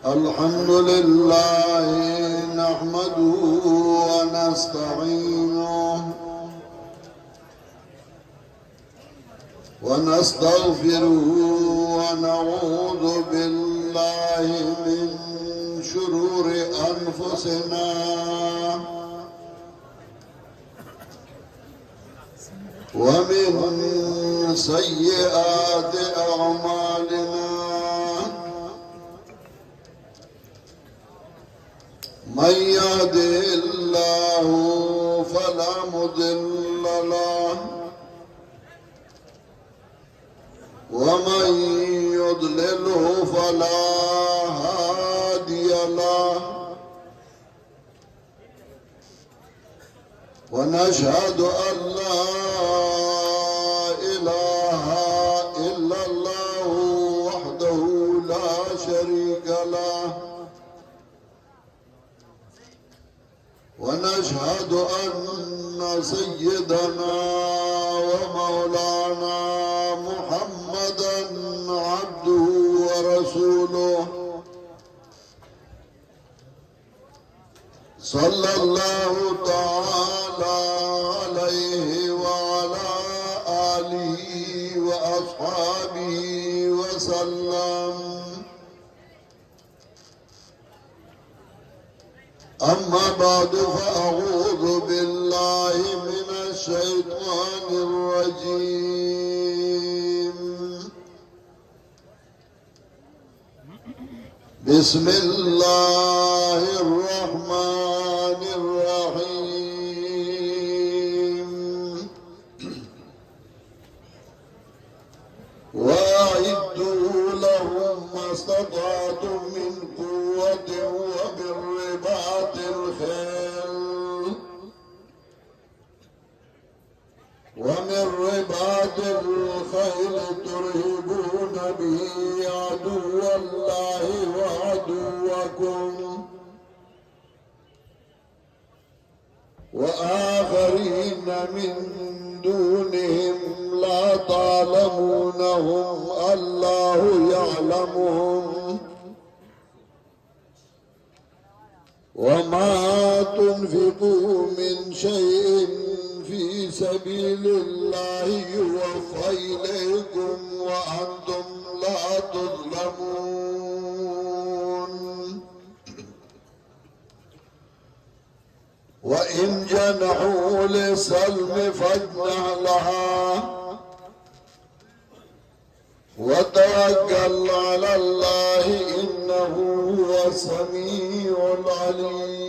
الحمد لله نحمده ونستعينه ونستغفره ونعوذ بالله من شرور أنفسنا ومن سيئات أعمالنا من يهده الله فلا مضل له ومن يضلله فلا هادي له ونشهد أن لا إله إلا الله وحده لا شريك له ونشهد أن سيدنا ومولانا محمدا عبده ورسوله صلى الله تعالى عليه وعلى آله وأصحابه وسلم. أما بعد فأعوذ بالله من الشيطان الرجيم. بسم الله الرحمن الرحيم. وأعدوا لهم ما استطعتم من قوة ومن رباط الخيل ترهبون به عدو الله وعدوكم وآخرين من دونهم لا تعلمونهم الله يعلمهم وما تنفقوا من شيء في سبيل الله يوفى إليكم وأنتم لا تظلمون. وإن جنحوا للسلم فاجنح لها وتوكل على الله إنه هو السميع العليم.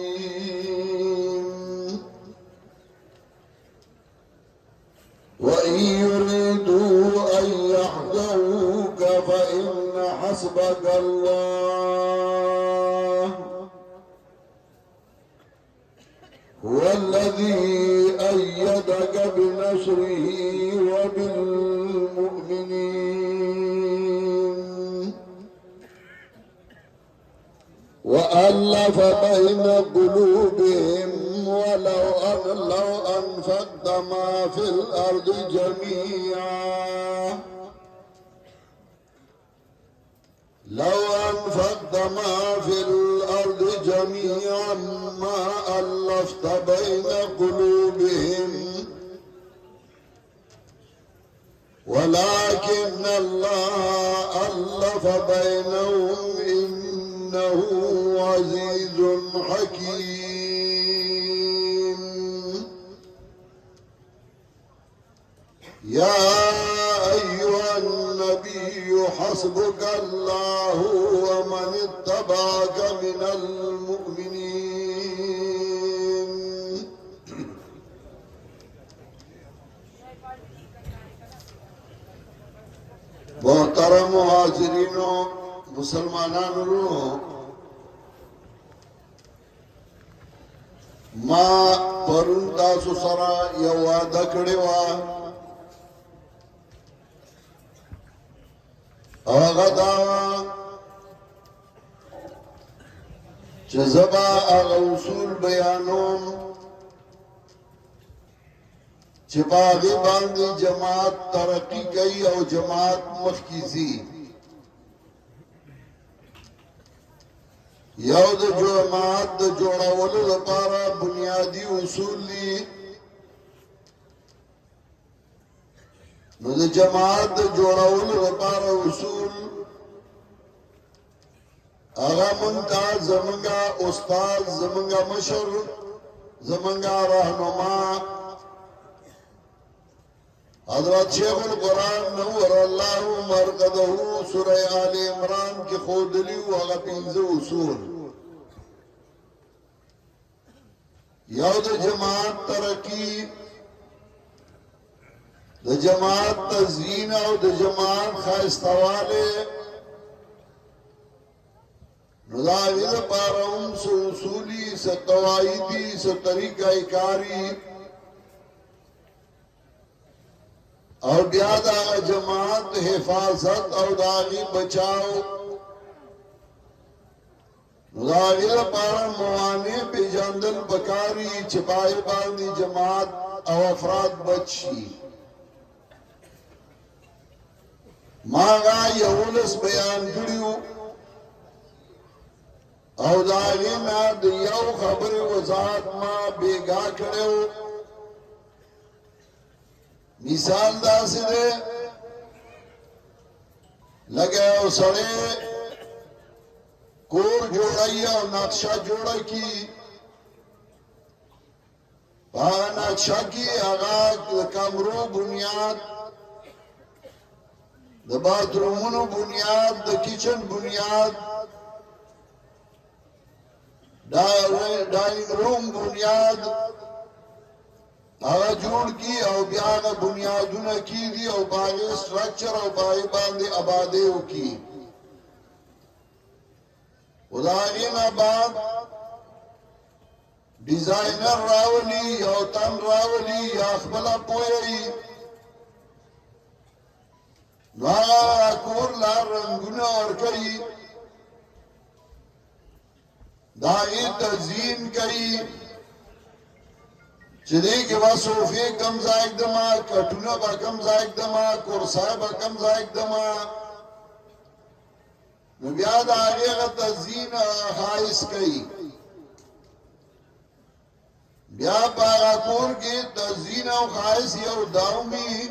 وإن يريدوا أن يحذروك فإن حسبك الله هو الذي أيدك بنصره وبالمؤمنين وألف بين قلوبهم ولو أنفقت ما في الأرض جميعا لو أنفقت ما في الأرض جميعا ما ألفت بين قلوبهم ولكن الله ألف بينهم إنه عزيز حكيم. يا أيها النبي حسبك الله ومن اتبعك من المؤمنين. محترم حاضرین مسلمانانو ما پرون تاسو سره یو وعده کړې وه هغه دا چې زه به هغه اصول بیانوم چې په هغې باندې جماعت ترقي کوي او جماعت مخکې ځي یو د جماعت د جوړولو لپاره بنیادی اصول دي. نو د جماعت د جوړولو لپاره اصول هغه مونږه زمونږه استاد زمونږه مشر زمونږه رهنما حضرت شیخ القرآن نور الله مرقده سورہ آل عمران کی خودلی و هغه پنځه اصول. یو د جماعت ترقی، د جماعت تزیین او د جماعت خاستواله. نو دا غیر پارم سو اصولی سو قواعدی سو طریقہ کاری اور بیا دا جماعت حفاظت او داغی بچاؤ. نو دا غیر پارم موانع پی جاندل بکاری چپائی باندی جماعت او افراد بچی. ماغا یولس بیان کریو او داغینا دیو خبر وضاحت ما بیگا کریو. مثال دا سے دے لگے او سڑے کور جوڑائی او نقشہ جوڑا کی نقشہ کی آغا کمرو بنیاد د باترومونو بنیاد د کچن بنیاد ڈائنگ روم بنیاد هغه جوړ کی او بیا هغه بنیادونه کی دی او باغی سټرکچر او باغی باندې آبادی وکي. وداغینا بعد ډیزاینر راولی او تن راولی یا خپل پوی نو هغه کور لا رنگونه ورکړي داغی تزیین کړي چې دې کې وا صوفې کم ځای دما کټونه با کم ځای دما کورسای با کم ځای دما. نو بیا دا هغه تزیین خاص کوي بیا باغ کور کې تزیین او خاص یو داومي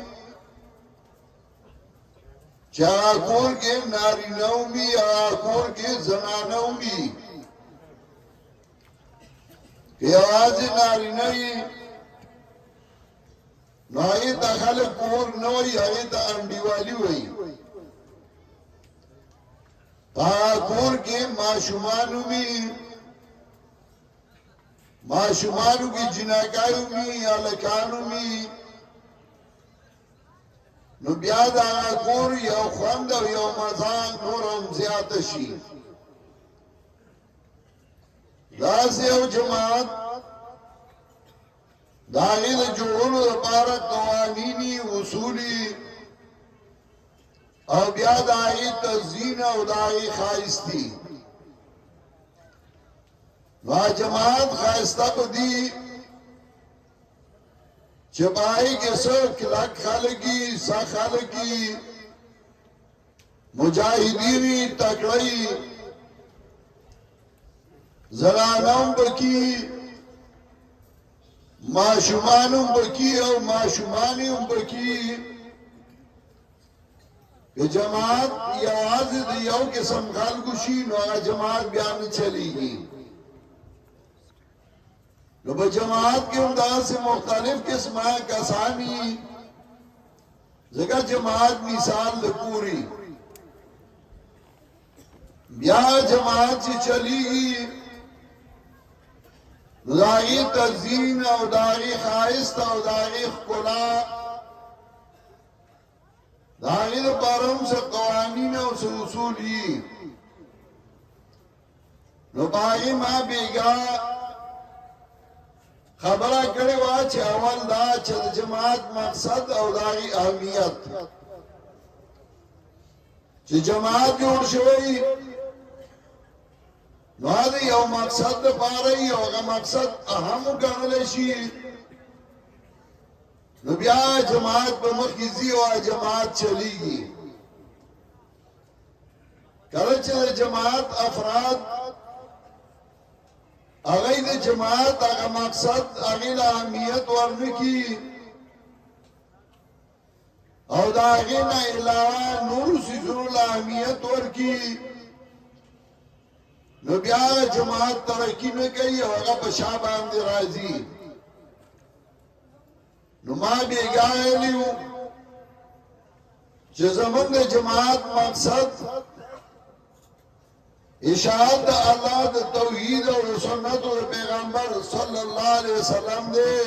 چا کور کې ناری نومي یا کور کې زنانومي که آواز ناری نوی نو آئی تا خلق کور نوی آئی تا انڈیوالی ہوئی کور کے معشومانو می معشومانو کی جناکایو می یا لکانو می نو بیاد آگا کور یو خوند و یو مزان نورم زیادت شی. داس یو جماعت داغی دا جوڑو دا پارا قوانینی اصولی او بیا داغی تزیین او داغی خائستی. وا جماعت خائستہ کو دی چپائی کے سو کلک خالقی سا خالقی مجاہدینی تکڑی زنانم بکی معشومانم بکی او معشومانیم بکی کہ جماعت یواز دیو قسم خلقشی نو جماعت بیان چلی گی. نو با جماعت کے انداز سے مختلف قسم کسانی جگہ جماعت مثال لپوری بیا جماعت چی چلی گی داغی تزیین او داغی خائست او داغی خلا داغی دا پارم سے قوانین او سے اصولی نو باغی ما بیگا خبرہ کرے وا چھ اول دا چھ جماعت مقصد او داغی اہمیت چھ جماعت جوڑ شوئی نو دا یو مقصد دا پارئی یو اگا مقصد اہم گانلشی نو بیا جماعت بمخیزی و جماعت چلی گی. کلچ جماعت افراد هغه د جماعت هغه مقصد هغه له اهمیت ورنکي او دا هغه نه علاوه نور سيزونو له اهمیت ورکي نو بیا جماعت ترقی نه کوي او هغه په شا باندې راځي نو ما بیګا ویلو چې زمونږ د جماعت مقصد اشاعت الله د توحید او سنت او پیغمبر صلی الله علیه وسلم دی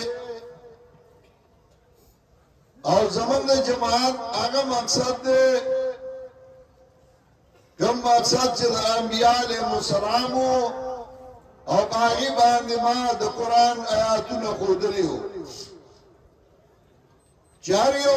او زمونږ د جماعت هغه مقصد دی کوم مقصد چې د انبیاء علیهم السلام او باغی باندې ما د قران آیاتونه ښودلي وو چې هر یو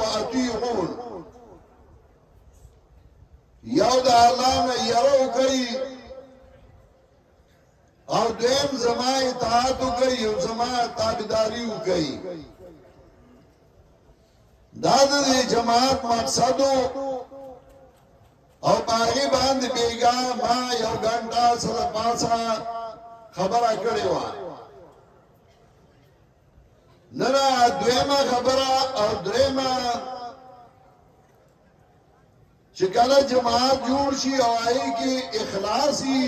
واطيعون یو د الله نه یرو کوي او دیم زما اطاعت کوي او زما تابعداري کوي دا د جماعت مقصد او باغی باندې بیګا ما یو غنټه سره پاسا خبره کړې و نرا دویمه خبره او دریمه چې کله جماعت جوړ شي او آئی کې اخلاصي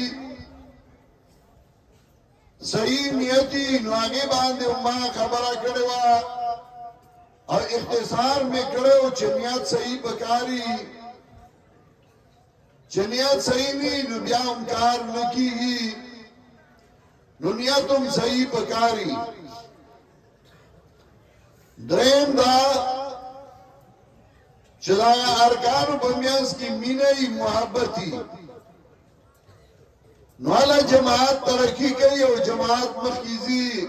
صحیح نیتی نو هغه باندې ما خبره کړې و او اختصار میں کړو چې نیت صحیح بکاری چې نیت صحیح نه نو بیا هم کار نکېږي نو نیت هم صحیح بکاری دریم دا چې دا ارکانو په میانس کې مینه محبتي نو الله جماعت ترقی کوي او جماعت مخکېږي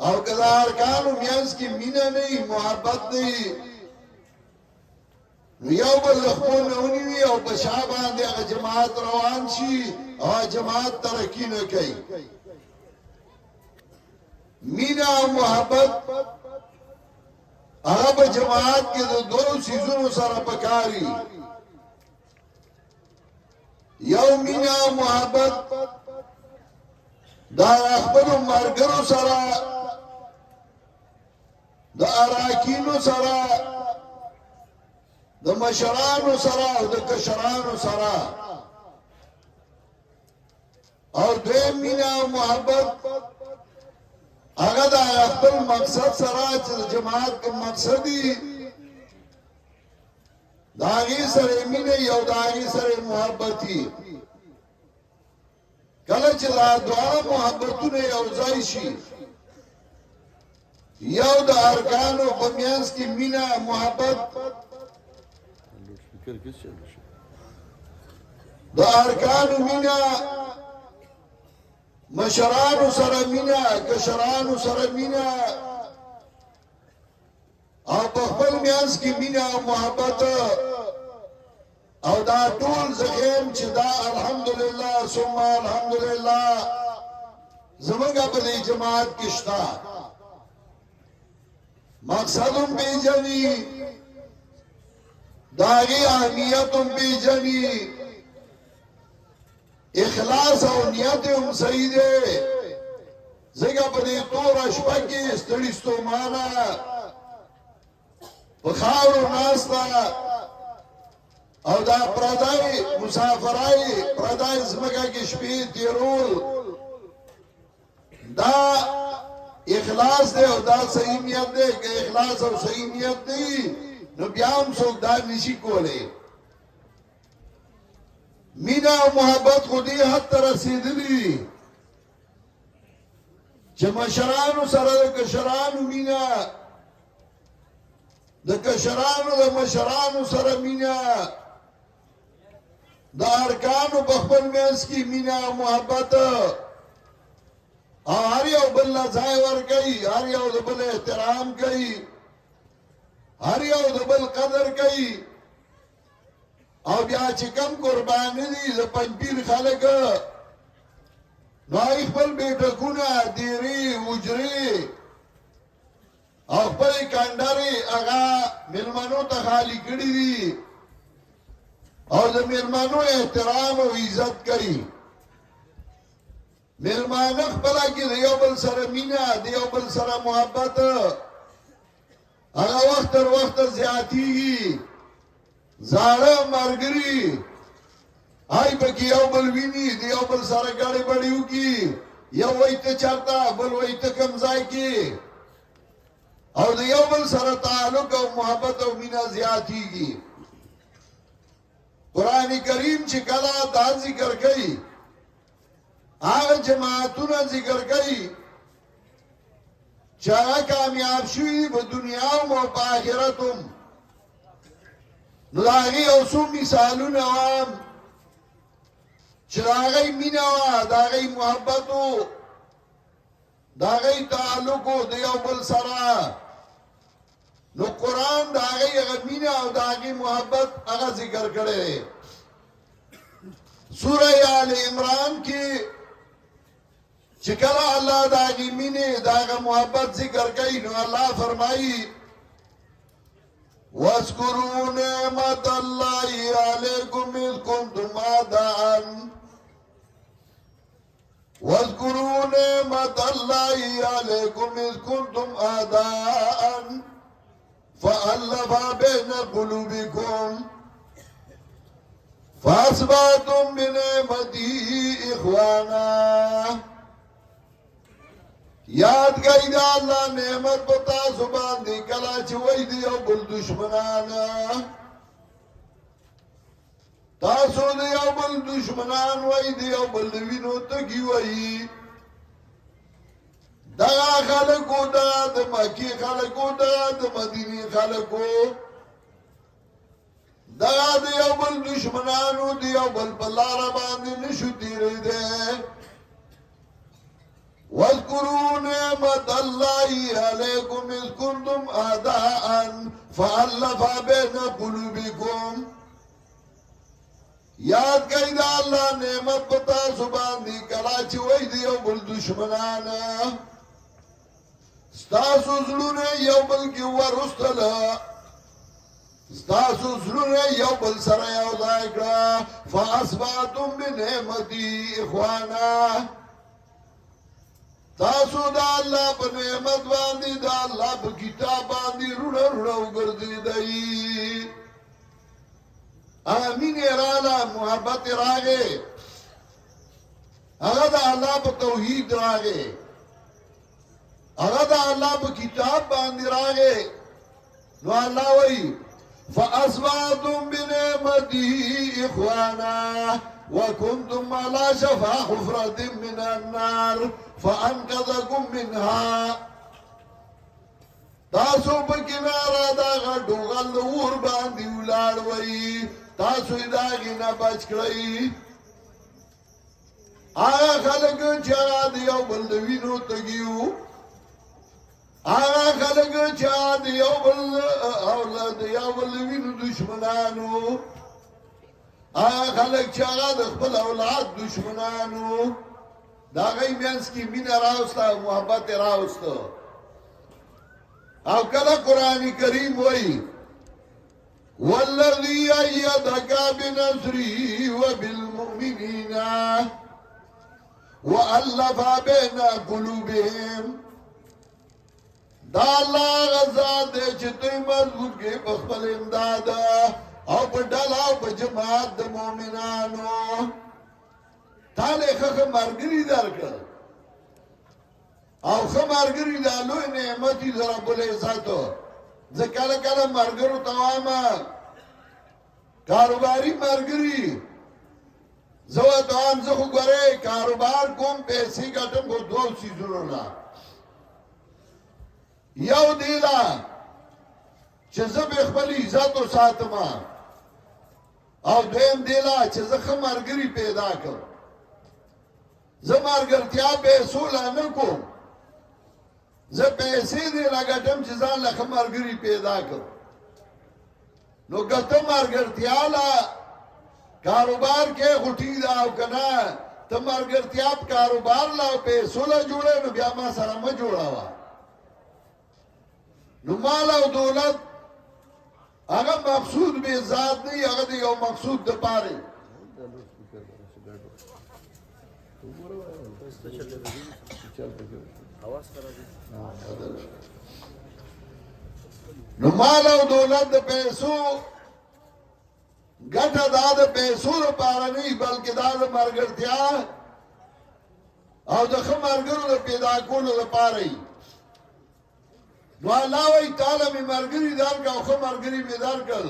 او کله ارکانو میانس کې مینه نه محبت نه یو بل خپل ونیوي او په شا باندې هغه جماعت روان شي او جماعت ترقی نه کوي مینا او محبت هغه په جماعت کې د دوه سيزونو سره پکاري یو مینا او محبت دا خپل مرګرو سره د اراکینو سره د مشرانو سره او د کشرانو سره او دویم مینا او محبت هغه د خپل مقصد سره چې جماعت کوم مقصدی داغي سره مینه یو داغي سره محبتي کله چې دا دعا محبتونه یو ځای شي یو د ارکانو په میانس کې مینه محبت د ارکانو مینه مشرانو سره مینا کشرانو سره مینا او په خپل میانس کې مینا او محبت او دا ټول زخیم چې دا الحمدلله ثم الحمدلله زمونږ په دې جماعت کې شته مقصدم پیژني داغي اهمیتم پیژني اخلاص او نیت هم صحیح دی زګه په دې تور شپه کې ستړي ستومانه په خاورو ناستا او دا پردای مسافرای پردای زمګه کې شپې تیرول دا اخلاص دی او دا صحیح نیت دی که اخلاص او صحیح نیت دی نو بیا هم څوک دا نشي کولی مینا او محبت خودی حد ته رسیدلی چې مشرانو سره د کشرانو مینا د کشرانو د مشرانو سره مینا د ارکانو په خپل میانس کې مینا او محبت هر یو بل له ځای ورکوي هر یو د بل احترام کوي هر یو د بل قدر کوي او بیا چې کم قربانی دي د پنځپیر خلک نو خپل بیٹکونه دیری وجری او خپل کانداري هغه ملمنو ته خالی کړی دي او د میلمانو احترام او عزت کوي میلمانه خپله کې د یو بل سره مینه د یو بل سره محبت هغه وخت تر وخته زیاتېږي زاړه ملګري هاي پکې یو بل ویني د یو بل سره ګاډې بډې وکړي یو وایي ته چېرته بل وایي ته کوم ځای کې او د یو بل سره تعلق او محبت او مینه زیاتېږي قرآن کریم چې کله دا ذکر کوي هغه جماعتونه ذکر کوي چې هغه کامیاب شوي په دنیا او په آخرت هم نو د هغې یو څو مثالونه وام چې د هغې مینه وه د هغې محبت و د هغې تعلق و د یو بل سره نو قرآن د هغې هغه مینه او د هغې محبت هغه ذکر کړی دی سوره آل عمران کې چې کله الله د هغې مینې د هغه محبت ذکر کوي نو الله فرمایي واذکروا نعمت الله علیکم اذ کنتم اعداء واذکروا نعمت الله علیکم اذ کنتم اعداء فألف بين قلوبكم فأصبحتم بنعمته إخوانا یاد گئی دا اللہ نعمت پتا زبان دی کلا چی وی دی او بل دشمنانا تاسو دی او بل دشمنان وی دی او بل وینو تکی وی دغا خلقو دا د مکی خلقو دا د مدینی خلقو دغا دی او بل دشمنانو دی او بل پلار باندې نشو تیری دے واذکروا نعمت اللہ علیکم اذ کنتم اعداء فألف بین قلوبکم یاد کئی دا اللہ نعمت پتا زبان دی کلاچی وی دی او بل دشمنانا ستاسو زلونه یو بل کې ورستله ستاسو زلونه یو بل سره یو ځای کړه فاصبحتم بنعمتي اخوانا تاسو د الله په نعمت باندې د الله په کتاب باندې روړه روړه وګرځېدئ امین رااله محبت راغې هغه د الله په توحید راغې هغه د الله په کتاب باندې راغې نو الله وایي فاصبحتم بنعمته اخوانا وكنتم على شفا حفرة من النار فانقذكم منها تاسو په کناره دا غټو غل ور باندې ولاړ وای تاسو دا غینه بچ کړئ هغه خلک چې هغه دی یو بل وینو تګیو هغه خلک چې د یو بل اولاد یو بل وینو دشمنانو هغه خلک چې هغه د خپل اولاد دشمنانو دا غي مینس کې مینه راوسته محبت راوسته او کله قرآن کریم وایي والذي أيدك بنصره وبالمؤمنين وألف بين قلوبهم دا الله غزا دے چې دوی مضبوط کې په خپل امداد او په ډله او په جماعت د مؤمنانو تاله ښه مرګري درکړه او ښه مرګري د لوی نعمت دی رب العزت زه کله کله مرګرو ته وایم کاروباري مرګري زه ته وایم زه خو ګورې کاروبار کوم پیسې ګټم خو دوه سیزونو نه یو دیلا چې زه به خپل عزت او ساتم او دویم دیلا چې زه ښه مرګري پیدا کړم زه مرګرتیا پیسو لا نه کوم زه پیسې دې لګټم چې ځان له ښه مرګري پیدا کړم نو ګټه مرګرتیا لا کاروبار کې غټي دا او کنه ته مرګرتیا کاروبار لا پیسو لا جوړې نو بیا ما سره ما جوړاوه نو مال او دولت هغه مقصود به ذات نه هغه د یو مقصود د پاره نو مال او دولت د پیسو ګټه دا د پیسو لپاره نه بلکې دا د مرګرتیا او د ښه ملګرو د پیدا کولو لپاره نو الله وایي تعالی مې ملګري درکړه او ښه ملګري مې درکړل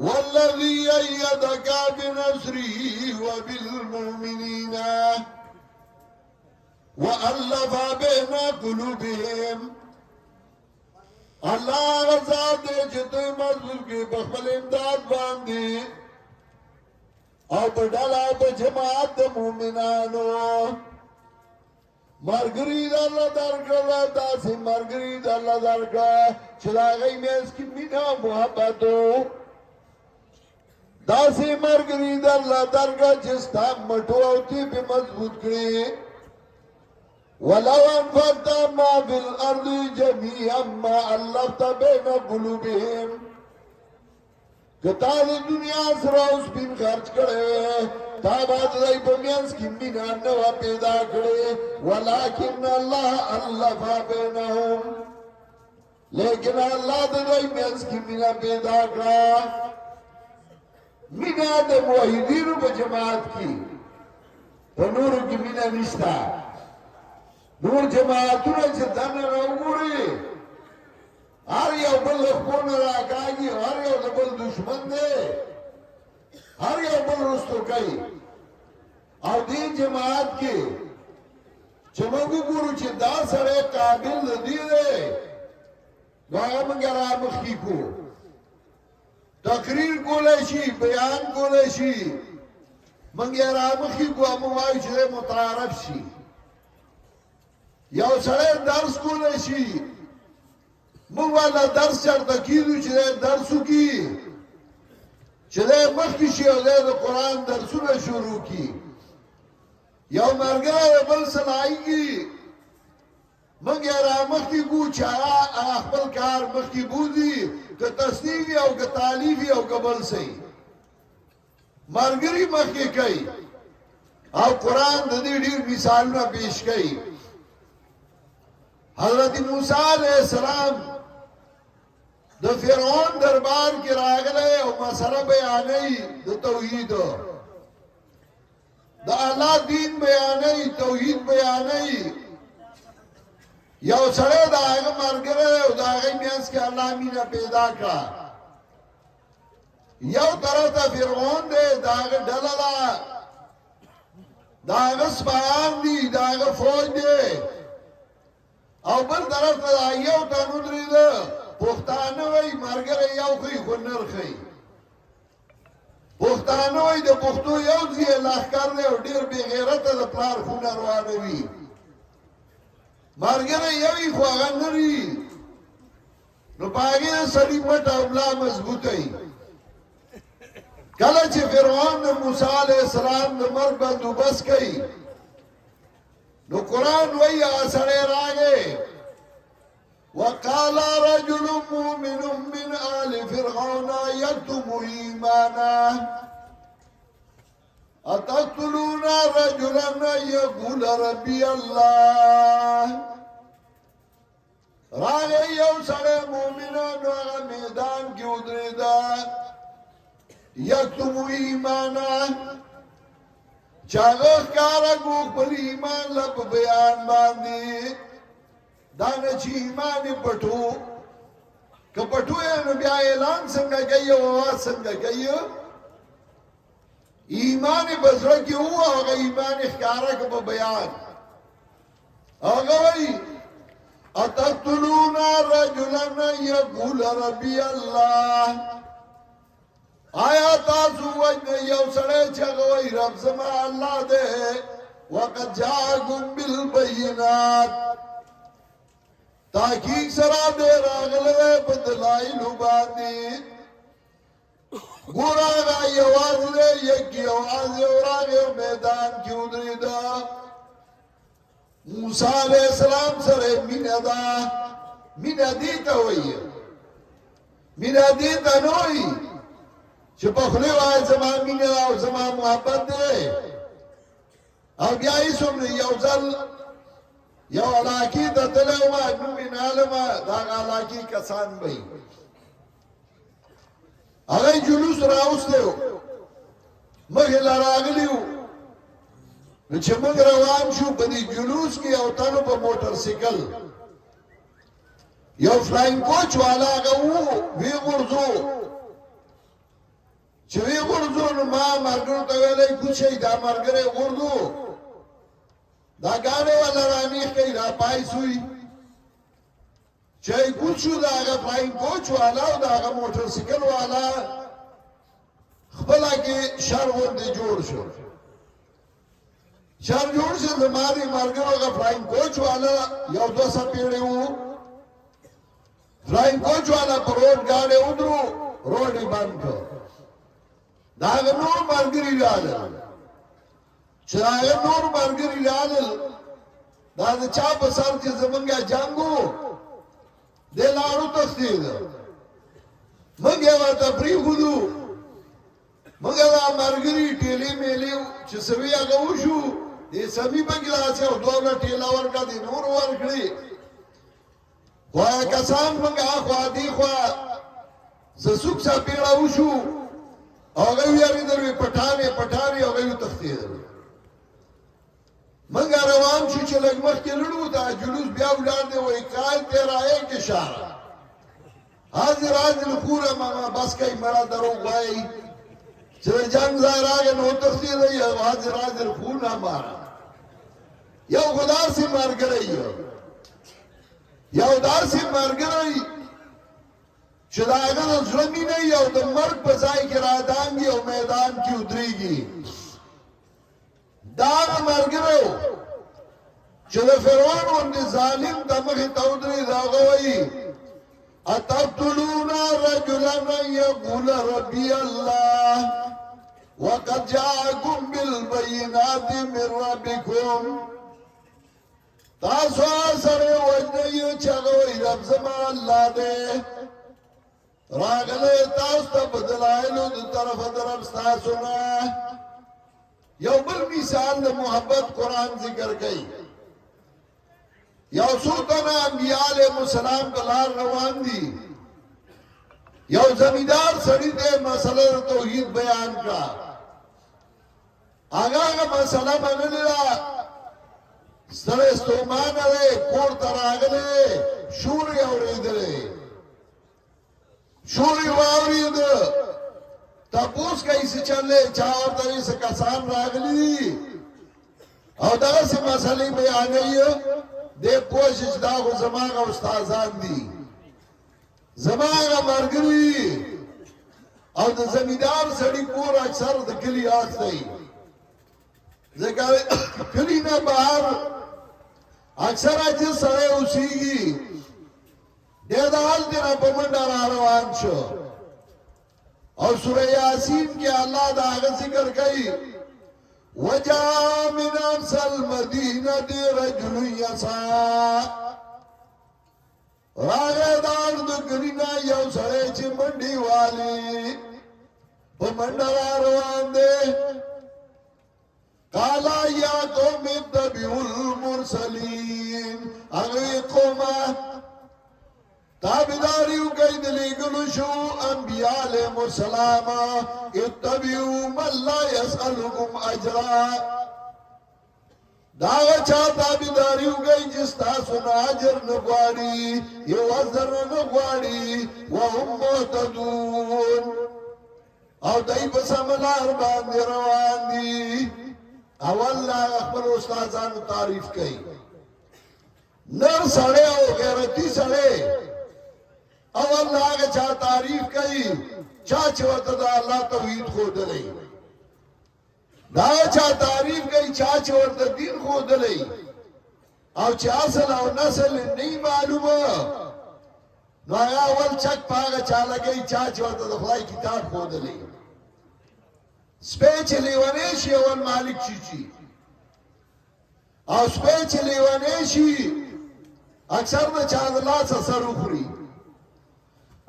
والذي أيدك بنصره وبالمؤمنين وألف بين قلوبهم الله غزا دې چې ته مزدور کې په خپل امداد باندې او په ډله په جماعت د مؤمنانو مرګري د الله درکړه داسې مرګري د الله درکړه چې د هغې منځ کې مینه او محبت داسې مرګري د الله درکړه چې ستا مټو او تیپې مضبوط کړي ولو انفقت ما في الارض جميعا ما الفت بين قلوبهم کتا د دنیا سره اوس بین خرچ کړي تا بعد دای په میانس کې مینا نو پیدا کړي ولکن الله الف بينهم لیکن الله د دای میانس کې مینا پیدا کړه مینا د موحدینو په جماعت کې په نورو کې مینا نشته نور جماعتونه چې دنه راوګوري هر یو بل خپل راکاږي هر یو د بل دشمن دی هر یو بل رستو کوي او دې جماعت کې چې موږ ګورو چې دا سره قابل دی نو هغه موږ را مخکې کو تقریر کولای شي بیان کولای شي موږ را مخکې کو موږ وایو چې متعارف شي یو سره درس کولای شي موږ والا درس چرته کیدو چې درسو کی چې مخکې شي او د قرآن درسونه شروع کی یو ملګری بل سلایږي موږ یې را مخکې کو چې هغه خپل کار مخکې بوځي که تصنیف او که تالیف او که بل څه ملګري مخکې کوي او قرآن د دې ډېر مثالونه پیش کوي حضرت موسی علیہ السلام د فرعون دربار کې راغله او مسله بیانې د توحید د الله دین بیانې توحید بیانې یو سره د هغه مرګره او د هغه میانس کې الله مینه پیدا کړه یو طرف ته فرعون دی د هغه ډله د هغه سپایان دي د هغه فوج دی او بل طرف ته یو تنو درېده پښتانه وایي مرګره یو خي خو نر خي پښتانه وایي د پښتو یو ځای لښکر دی او ډېر بې غیرته د پلار خونه روانوي مرګره یوې خو هغه نري نو په هغې سړي مټ او ملا مضبوطوي کله چې فرعون د موسی علیه السلام د مرګ بندوبست کوي نو قرآن وی آسڑے راگے وقال رجل مؤمن من آل فرعون یکتم ایمانا اتقتلون رجلا یقول ربی اللہ راگے یو سڑے مومنانو اغا میدان کی ادری دا یکتم ایمانا چاغه کارا ګوخ پر ایمان لپ بیان باندې دانه چې ایمان پټو که پټو یې نو بیا اعلان څنګه کوي او څنګه کوي ایمان بزړه کې وو هغه ایمان ښکارا کو په بیان هغه وایي اتقتلون رجلا یقول ربی الله آیا تاسو وجه یو سړی چې هغه وایي رب زما الله دی وقد جاءکم بالبینات تحقیق سره دی راغلی په دلایلو باندې ګوره هغه یوازې دی یک یوازې راغی میدان کې ودرېده موسی علیه السلام سره مینه ده مینه دې ته وایي مینا دې ته نه وایي چې په خولې وایي زما مینه او زما محبت دی او بیا یې څومره یو ځل یو علاقې ته تللی وم نوم یې نالمه د هغه علاقې کسان به یې هغه جلوس راوستی و مخې له راغلي وو نو چې موږ روان شو په دې جلوس کې یو تنو په موټرسایکل یو فلاینګ کوچ والا هغه وی غورځو چې وی غورځو نو ما ملګرو ته ویلی کوچی دا ملګری غورځو دا ګاډی والا رانیخ کوي را پایسوي چې کوچ شو د هغه فلاینګ کوچ والا او د هغه موټرسایکل والا خپله کې شر غوندې جوړ شو شر جوړ شو زما دې ملګرو هغه فلاینګ کوچ والا یو دوه څپېړې وو فلاینګ کوچ والا په روډ ګاډی ودرو روډ یې بند کړ د هغه نور ملګري راغلل چې د هغه نور ملګري راغلل دا د چا په سر چې زمونږ جنګ و دی لاړو تښتېده موږ یې ورته پرېښودو موږ دا ملګري ټېلې میلې چې سوي هغه وشو دې سمي په ګیلاس یو دوه ټېله ورکړه دې نور ورکړې خو هغه کسان موږ هاخوا دېخوا زسوک څپېړه وشو او هغه ویارېدل وې پټانې پټانې هغه وتښتېدل موږ روان شو چې لږ مخکې لړو دا جلوس بیا ولاړ دی وایي کال تیرا ایک اشاره حاضر حاضر خوره ماما بس کوي مړه دروغ وایي چې د جنګ ځای راغی نو وتښتېدی او حاضر حاضر خونه ماره یو خو داسې ملګری یو داسې ملګری چې د هغه د زړه مینه یو د مرګ په ځای کې رادانګي او میدان کې ودرېږي دا هغه ملګری و چې د فرعون غوندې ظالم ته مخې ته ودرېد هغه وایي اتقتلون رجلا ان يقول ربي الله وقد جاءكم بالبينات من ربكم تاسو سره وجنه چې هغه وایي رب زما الله دی راغلی تاسو ته په دلایلو د طرفه د رب ستاسو نه یو بل مثال د محبت قرآن ذکر کوي یو څو تنه انبیاء علیهم السلام په لار روان دي یو زمیندار سړي ته مسله توحید بیان کړه هغه مسله منله سره ستومانه کور ته راغلی شور یې اورېدلی شور یې واورېده تپوس کوي څه چلې چا ورته وایي څه کسان راغلي دي او دغسې مسلې بیانوي دی پوه شي چې دا خو زما هغه استادان دي زما هغه ملګري او د زمیندار سړي کور اکثر د کلي اړخ دی ځکه کلي نه بهر اکثره چې سړی اوسېږي دی د هلته نه په منډه را روان شو او سوره یاسین کې الله دا هغه ذکر کوي وجاء من اقصى المدينة رجل يسعى راغه دار د ګرینا یو سړی چې منډي والی په منډه را روان دی قال يا قوم اتبعوا المرسلين هغه قومه تابداریو کئی دلیگلو شو انبیاء علیہ السلام اتبعو من لا یسألکم اجرا داغا چا تابداریو کئی جستا سن اجر نگواری یو ازر نگواری وهم محتدون او دای بسملار باندې روان دي اول لا خپل استادانو تعریف کئی نر سړی او غیرتی سړی اول هغه چا تعریف کوي چا چې ورته د الله توحید ښودلی دا چا تعریف کوي چا چې ورته دین ښودلی او چې اصل او نسل نه معلومه نو هغه اول چک په هغه چا لګوي چا چې ورته د خدای کتاب ښودلی سپی چې لیونی شي اول مالک شي او سپی چې لیونی شي اکثر د چا د لاسه سر وخوري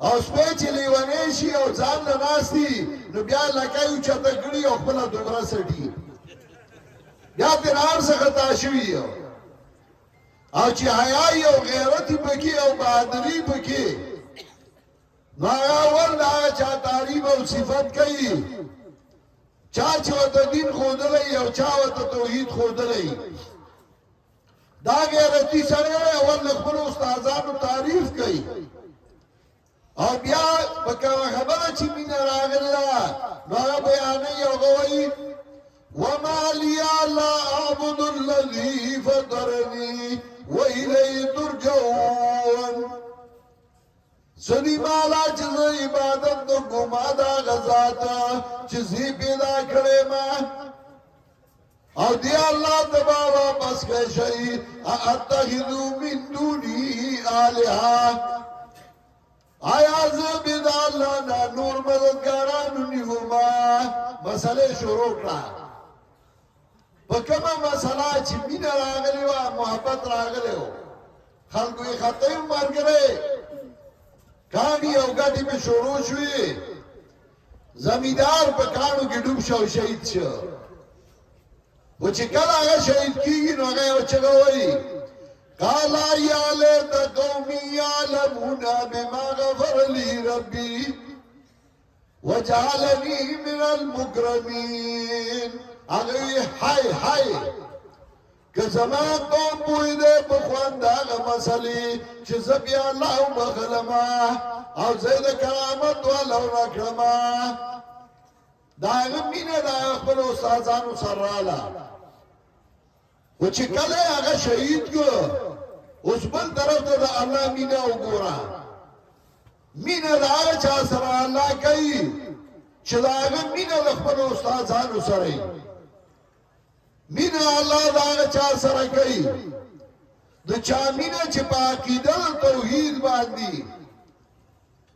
او سپېچلې ونې شي او ځان له ناستي نو بیا لکه یو چته کړي او خپله دومره سټي بیا ترې هر څه خطا شوي او چې حیایي او غیرت یې پکې او بهادري پکې نو هغه اول د هغه چا تعریف او صفت کوي چا چې ورته دین ښودلی او چا ورته توحید ښودلی دا غیرتي سړی اول د خپلو استادانو تعریف کوي او بیا په کومه خبره چې مینه راغلې ده نو هغه بیانوي او هغه وایي وما لي لا اعبد الذي فطرني وإليه ترجعون سنی مالا چې زه عبادت د ګما دا غزات چې زی پیدا کړې ما او دی الله تبا واپس کړي شي اتخذو من دوني الها آیا زه بيد الله نه نور مددګارانو نیوما مسئله شروع کړه په کومه مسله چې مینه راغلی و محبت راغلی و خلکو یې خطه یې مرګره کاڼي او ګاډي په شروع شوې زمیندار په کاڼو کې ډوب شو شهید شو و چې کله هغه شهید کېږي نو هغه یو چغه وایي قال يا ليت قومي يعلمون بما غفر لي ربي وجعلني من المكرمين هغه هاي هاي که زمان قوم پوی دے بخوان داغ مسئلی چه زبی اللہ بخلما او زید کرامت والو نکرما داغ مینه داغ خبر استازانو سرالا و چه کله آغا شهید کو اس بل طرف دا اللہ مینه او گورا مینه داغ چا سرا اللہ کئی چه داغ مینه دا خبر استازانو سرائی مینه الله دا چا سره کوي د چا مینه چې په عقیده توحید باندې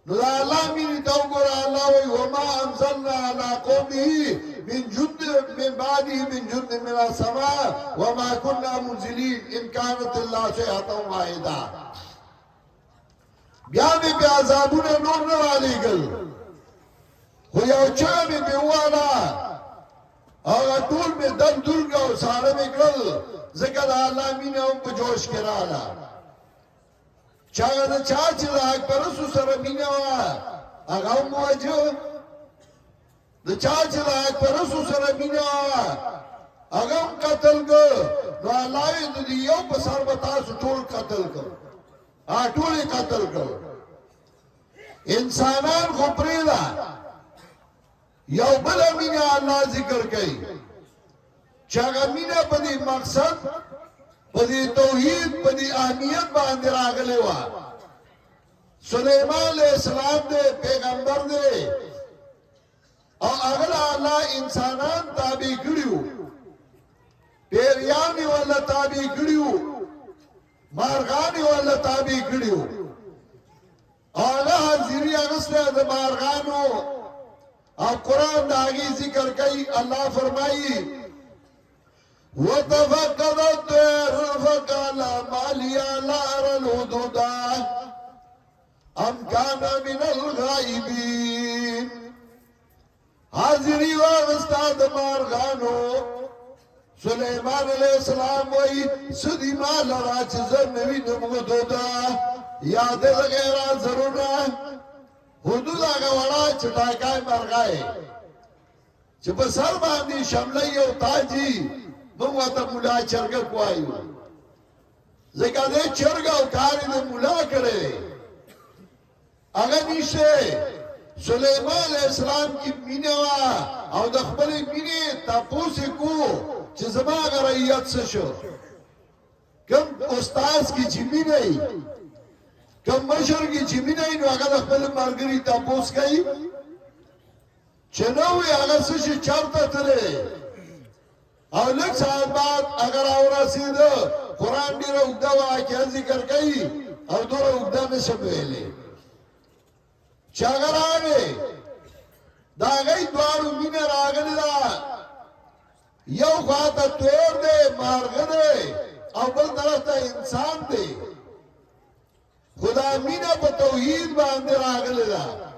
نو دا الله مینه ته وګوره الله وی وما انزلنا على قومه من جند من بعده من جند من السماء وما كنا منزلين ان كانت الله صيحه واحده بیا به عذابونه نور نه علیګل خو یو چا به والا او ټول می دم دلګه او ساره می کړل ځکه د الله مینه او په جوش کې رااله چا د چا چې د اکبر سره مینه وا هغه موجو د چا چې د اکبر سره مینه وا هغه قتل کو نو الله دې یو په سر به تاسو ټول قتل کو ټول قتل کو انسانان خو پریدا یو بل مینه الله ذکر کوي چاغه مینه په دې مقصد په دې توحید په دې اهمیت باندې راغلی و سليمان عليه السلام دې پیغمبر دې او هغه الله انسانان تابع کړیو پیریانی ولا تابع کړیو مارغانی ولا تابع کړیو هغه حاضری اغسله د مارغانو اور قرآن داغی ذکر کئی اللہ فرمائی وَتَفَقَّدَ الطَّيْرَ فَقَالَ مَا لِيَ لَا أَرَى الْحُدُودَ أَمْ كَانَ مِنَ الْغَائِبِينَ حاضری واغستاد مارغانو سلیمان علیہ السلام وی سدی مال راچ زر نوی نمودودا یاد غیرہ ضرورا حدود آگا وڑا چٹاکای مرغای چه په سر باندې شملای او تاجی موږ ته مولا چرګ کوایو ځکه دې چرګ او کاری دې مولا کړي هغه نشه سليمان عليه السلام کی مینه وا او د خپل مینه تاسو کو چې زما غریت څه شو کوم استاد کی جمینه کم مشر کی جمینه نو هغه خپل مرګري تاسو کوي چنوی هغه څه چارته تله او لږ ساعت بعد اگر اورسید قران دی روغدا واکه ذکر کوي او دوه روغدا نشه ویلې چاغرانه دا غي دوارو مینه راغلی دا یو خواته تور دی مارغ دی او بل طرف ته انسان دی خدا مینه په توحید باندې راغلی ده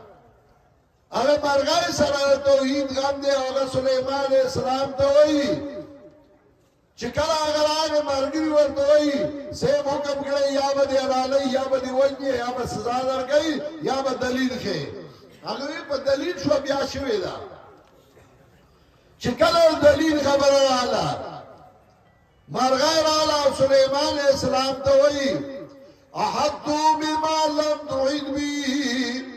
هغه مرغۍ سره توحید غم دی هغه سلیمان علیه السلام ته وایي چې کله هغه راغی ملګري ورته وایي صاحب حکم کړی یا به دې حلالوي یا به دې وژنې یا به سزا درکوي یا به دلیل ښیي هغه وایي په دلیل شوه بیا شوې ده چې کله دلیل خبره راغله مرغۍ راغله او سلیمان علیه السلام ته وایي احطت بما لم تحط به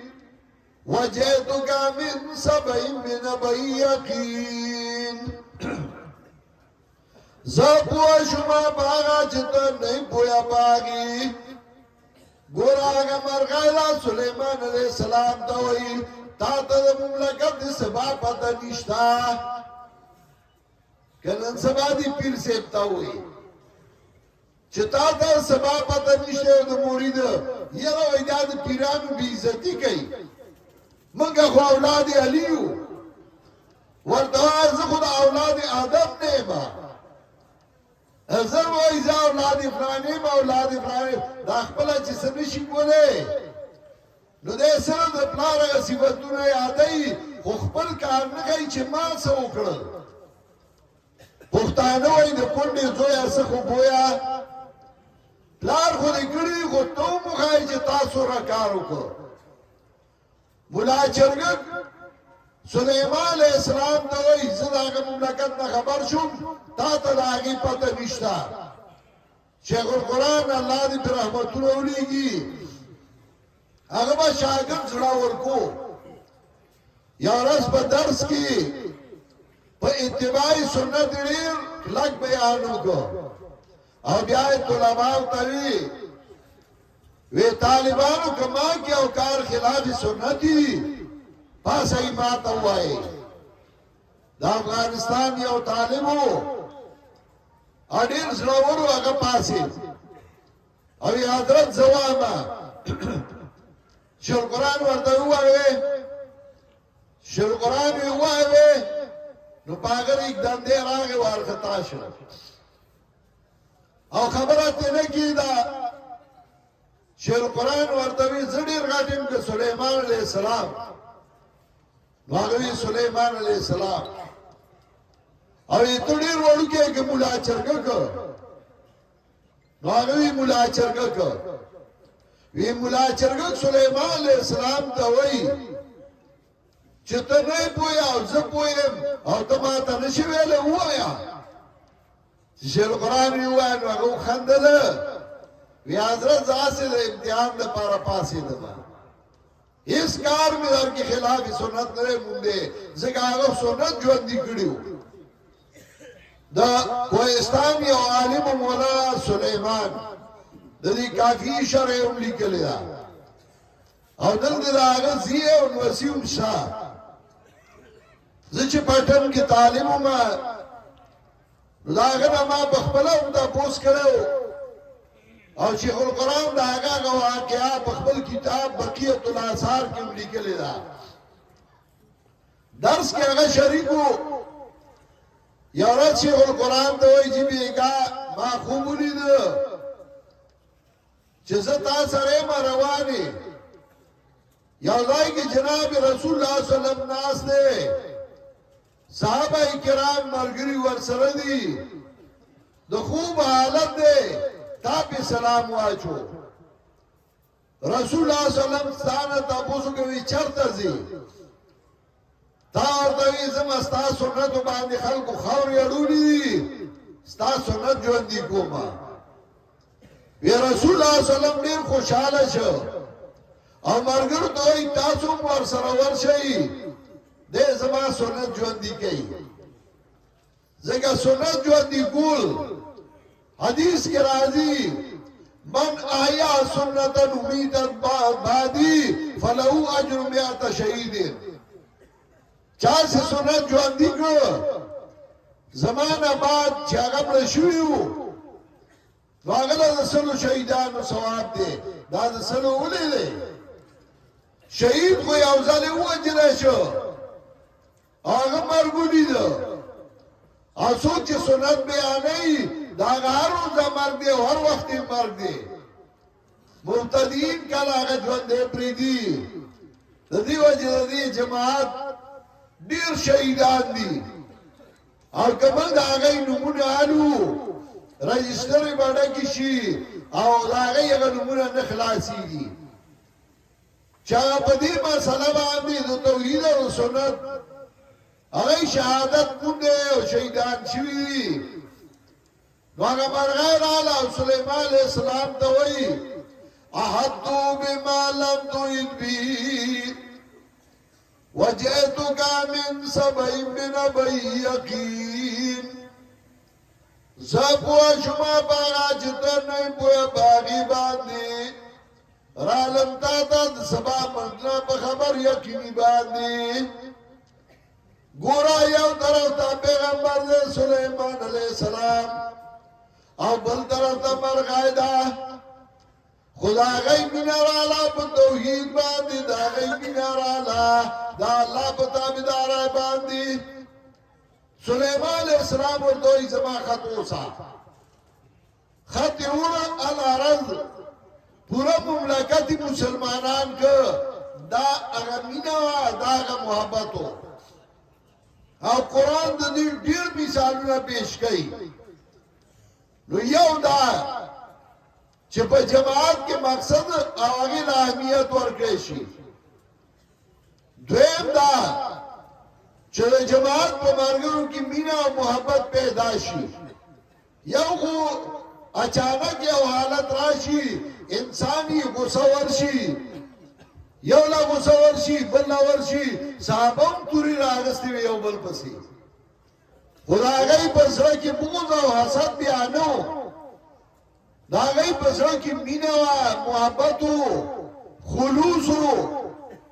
وجئتك من سبع بنبأ یقین زه پوه شوم په هغه چې ته نه پوهه په هغې ګوره هغه مرغۍ ده سلیمان علیه السلام ته وایي تا ته د مملکت د سبا پته نشته که نن سبا دې پیر صاحب ته وایي چې تا ته سبا پته نشته د مرید یاره وایي دا د پیرانو بې عزتي کوي موږ خو اولاد علي یو ورته وایه زه خو د اولاد آدم نه یم زه وایي زه اولاد فلاني یم اولاد فلاني دا خپله چې څه نشي کولی نو دی سره د پلار هغه صفتونه یادوي خو خپل کار نه کوي چې ما څه وکړل پښتانه وایي د کونډې زویه څه خو بویه پلار خو دې کړي خو ته هم وښایي چې تاسو را کار وکړو ملا چرګک سلیمان علیه السلام ته وایي زه د هغه مملکت نه خبر شوم تا ته د هغې پته نشته شیخ القرآن الله دې پرې رحمتونه ولیږي هغه به شاګرد زړه ورکو یو ورځ په درس کې په اتباع سنت ډېر کلک بیان وکړو او بیا یې طلباو ته وی طالبانو کما کې او کار خلاف سنتي پاسه یې ما ته ووایي د افغانستان یو طالب و ډېر زړور و هغه پاسې او یې حضرت زه وایم شیخ القرآن ورته ووایي شیخ القرآن یې ووایي نو په هغه اقدام دی راغی وارخطا شو او خبره ترې نه کېده شیخ القرآن ورته وی زه ډېر غټ یم که سلیمان علیه السلام نو هغه وی سلیمان علیه السلام او یې ته ډېر وړوکی یې که ملا چرګک نو هغه وی ملا چرګک وی ملا چرګک سلیمان علیه السلام ته وایي چې ته نه یې پوهې او زه پوه یم او ته ما ته نشي ویلی ووایه چې شیخ القرآن یې ووایه نو هغه وخندله وی حضرت زاسې د امتحان لپاره پاسېدم هیڅ کار مې در کې خلاف سنت نه دی موندی ځکه هغه سنت ژوندي کړي وو د کوهستان یو عالم مولانا سلیمان د دې کافي شرح هم لیکلې ده او دلته د هغه زیه او نوسي هم شته زه چې پټن کې تعلیم وم نو د هغه نه ما په خپله هم تپوس کړی او شیخ القرآن د هغه واقعه په خپل کتاب بقیة الاثار کې هم لیکلې ده درس کې هغه شریک و یو ورځ شیخ القرآن ته وایي چې بیګا ما خوب ولیده چې زه تا سره یم روان یو ځای کې جناب رسول الله صلی الله علیه وسلم ناست دی صحابه کرام ملګري ورسره دي د خوب حالت دی تا پی سلام واچو رسول الله صلی اللہ علیہ وسلم ستانا تاپوسو کوي چرته زی تا ورته وی زما ستا سنتو باندې خلکو خاورې اړولي دي ستا سنت ژوندي کومه وی رسول الله صلی الله علیه وسلم ډېر خوشحاله شو او ملګرو ته وایي تاسو هم ورسره ورشئ دی زما سنت ژوندي کوي ځکه سنت ژوندي کول حدیث کے راضی من احیا سنتا امیتا بعدی فلہو اجر میات شہید چار سے سنت جو اندی کو زمانہ بعد چاگم رشویو واغلا دسلو شہیدان و ثواب دے دا دسلو اولی دے شہید کوئی اوزال او اجر شو آغا مرگونی دا آسو چی سنت بیانی دا هر روزه مرګ دی او هر وخت یې مرګ دی مبتدین کله هغه ژوندی پرېږدي د دې وجې د دې جماعت ډېر شهیدان دي او که موږ د هغوی نومونه اړو رجسټر یې به ډکې شي او د هغوی هغه نومونه نه خلاصېږي چې هغه په دې مسله باندې د توحید او سنت هغوی شهادت موندی او شهیدان شوي دي نو هغه مرغۍ راغله او سلیمان علیه السلام ته وایي احطوا بما لم تحط به وجئتك من سبع بنبأ یقین زه پوه شوم په هغه چې ته نه یې پوهه په هغې باندې رالم تا ته د سبا منځنه په خبر یقیني باندې ګوره یو طرف ته پیغمبر دی سلیمان علیه السلام او بل طرف ته مرغۍ ده خو د هغوی مینه راله په توحید باندې د هغوی مینه راله د الله په تابعدارۍ باندې سلیمان علیه السلام ورته وایي زما خط اوسه خط یې وړه العرض پورا مملکت مسلمانان که دا هغه مینه وه دا هغه محبت و او قرآن د دې ډېر مثالونه پیش کوي نو یو دا چې په جماعت کې مقصد او هغې له اهمیت ورکړی شي دویم دا چې د جماعت په ملګرو کې مینه او محبت پیدا شي یو خو اچانک یو حالت راشي انسانی غصه ورشي یو لا غصه ورشي بل لا ورشي صحابه هم تورې رااغستې وي یو بل پسې خو د هغوی په زړه کې بغض او حسد بیا نه و د هغوی په زړه کې مینه وه محبت و خلوص و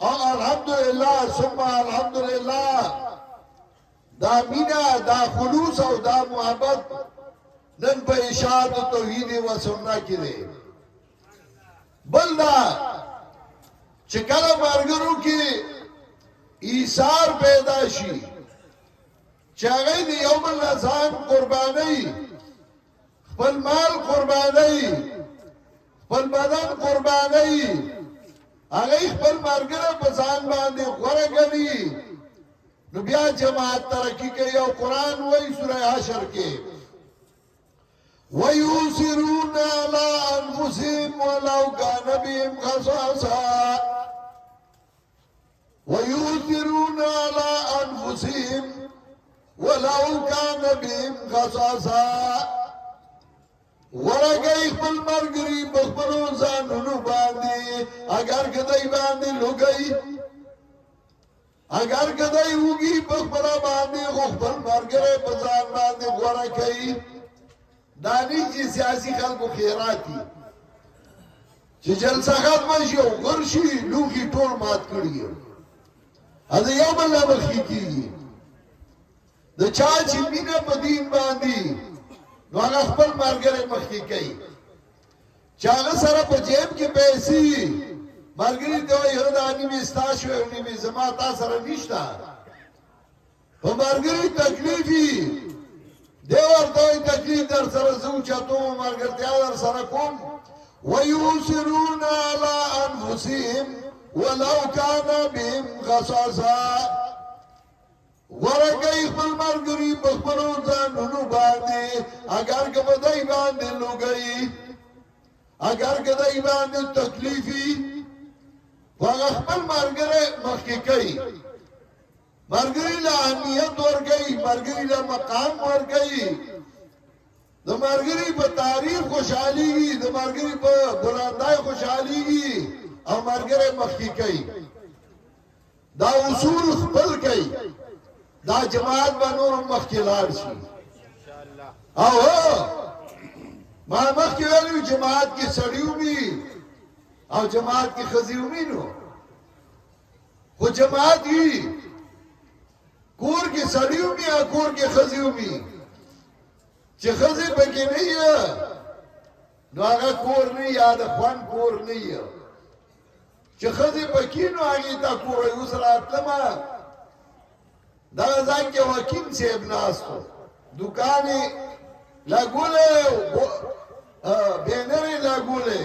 او الحمدلله ثم الحمدلله دا مینه دا خلوص او دا محبت نن په اشاعت توحید و سنت کې دی بل دا چې کله ملګرو کې ایثار پیدا شي چې هغوی د یو بل نه ځان قربانوي خپل مال قربانوي خپل بدن قربانوي هغوی خپل ملګری په ځان باندې غوره ګڼي نو بیا جماعت ترقي کوي او قرآن وایي سوره حشر کې وَيُؤْثِرُونَ عَلَىٰ أَنفُسِهِمْ وَلَوْ كَانَ بِهِمْ خَصَاصَةٌ وَيُؤْثِرُونَ عَلَىٰ أَنفُسِهِمْ وَلَوْ كَانَ بِهِمْ خَصَاصَةٌ ورګي خپل مرګري په خپلو ځانونو باندې اگر کدی باندې لوګي اگر کدی وږي په خپل باندې خپل مرګري په ځان باندې غوړه کوي دانی چې سیاسي خلکو خیراتی چې جلسه ختم شي او ورشي لوګي ټول مات کړی ا دې یو بل مخکې کیږي د چا چې مینه په دین باندې نو هغه خپل ملګری مخکې کوي چې هغه سره په جیب کې پیسې ملګري ته وایي هغه دا نیمې ستا شوې او نیمې زما تا سره نشته په ملګري تکلیف وي دی ورته وایي تکلیف در سره زه اوچتوم ملګرتیا در سره کوم ویؤثرون علی انفسهم ولو کان بهم خصاصه ورګي خپل مرګري په خپلو ځانونو باندې اگر که په دای باندې لوګي اگر که دای باندې تکلیفي هغه خپل مرګري مخکې کوي مرګري له اهمیت ورګي مرګري له مقام ورګي د مرګري په تعریف خوشحالي د مرګري په بلندای خوشحالي او مرګري مخکې کوي دا اصول خپل کوي دا جماعت به نور مخکې لاړ شي او ما مخکې ویلو جماعت کې سړي ومي او جماعت کې ښځې ومي نو خو جماعت وي کور کې سړي ومي او کور کې ښځې ومي چې ښځې پکې نه وي نو هغه کور نه یا د خوند کور نه وي چې ښځې پکې نو هغې ته کور وي اوس راتلمه دا ځان کې حکیم صاحب ناستو دکانې لګولې بینرې لګولې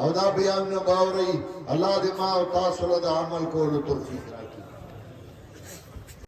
او دا بیان نه باوري الله دې ما او تاسو له عمل کولو توفیق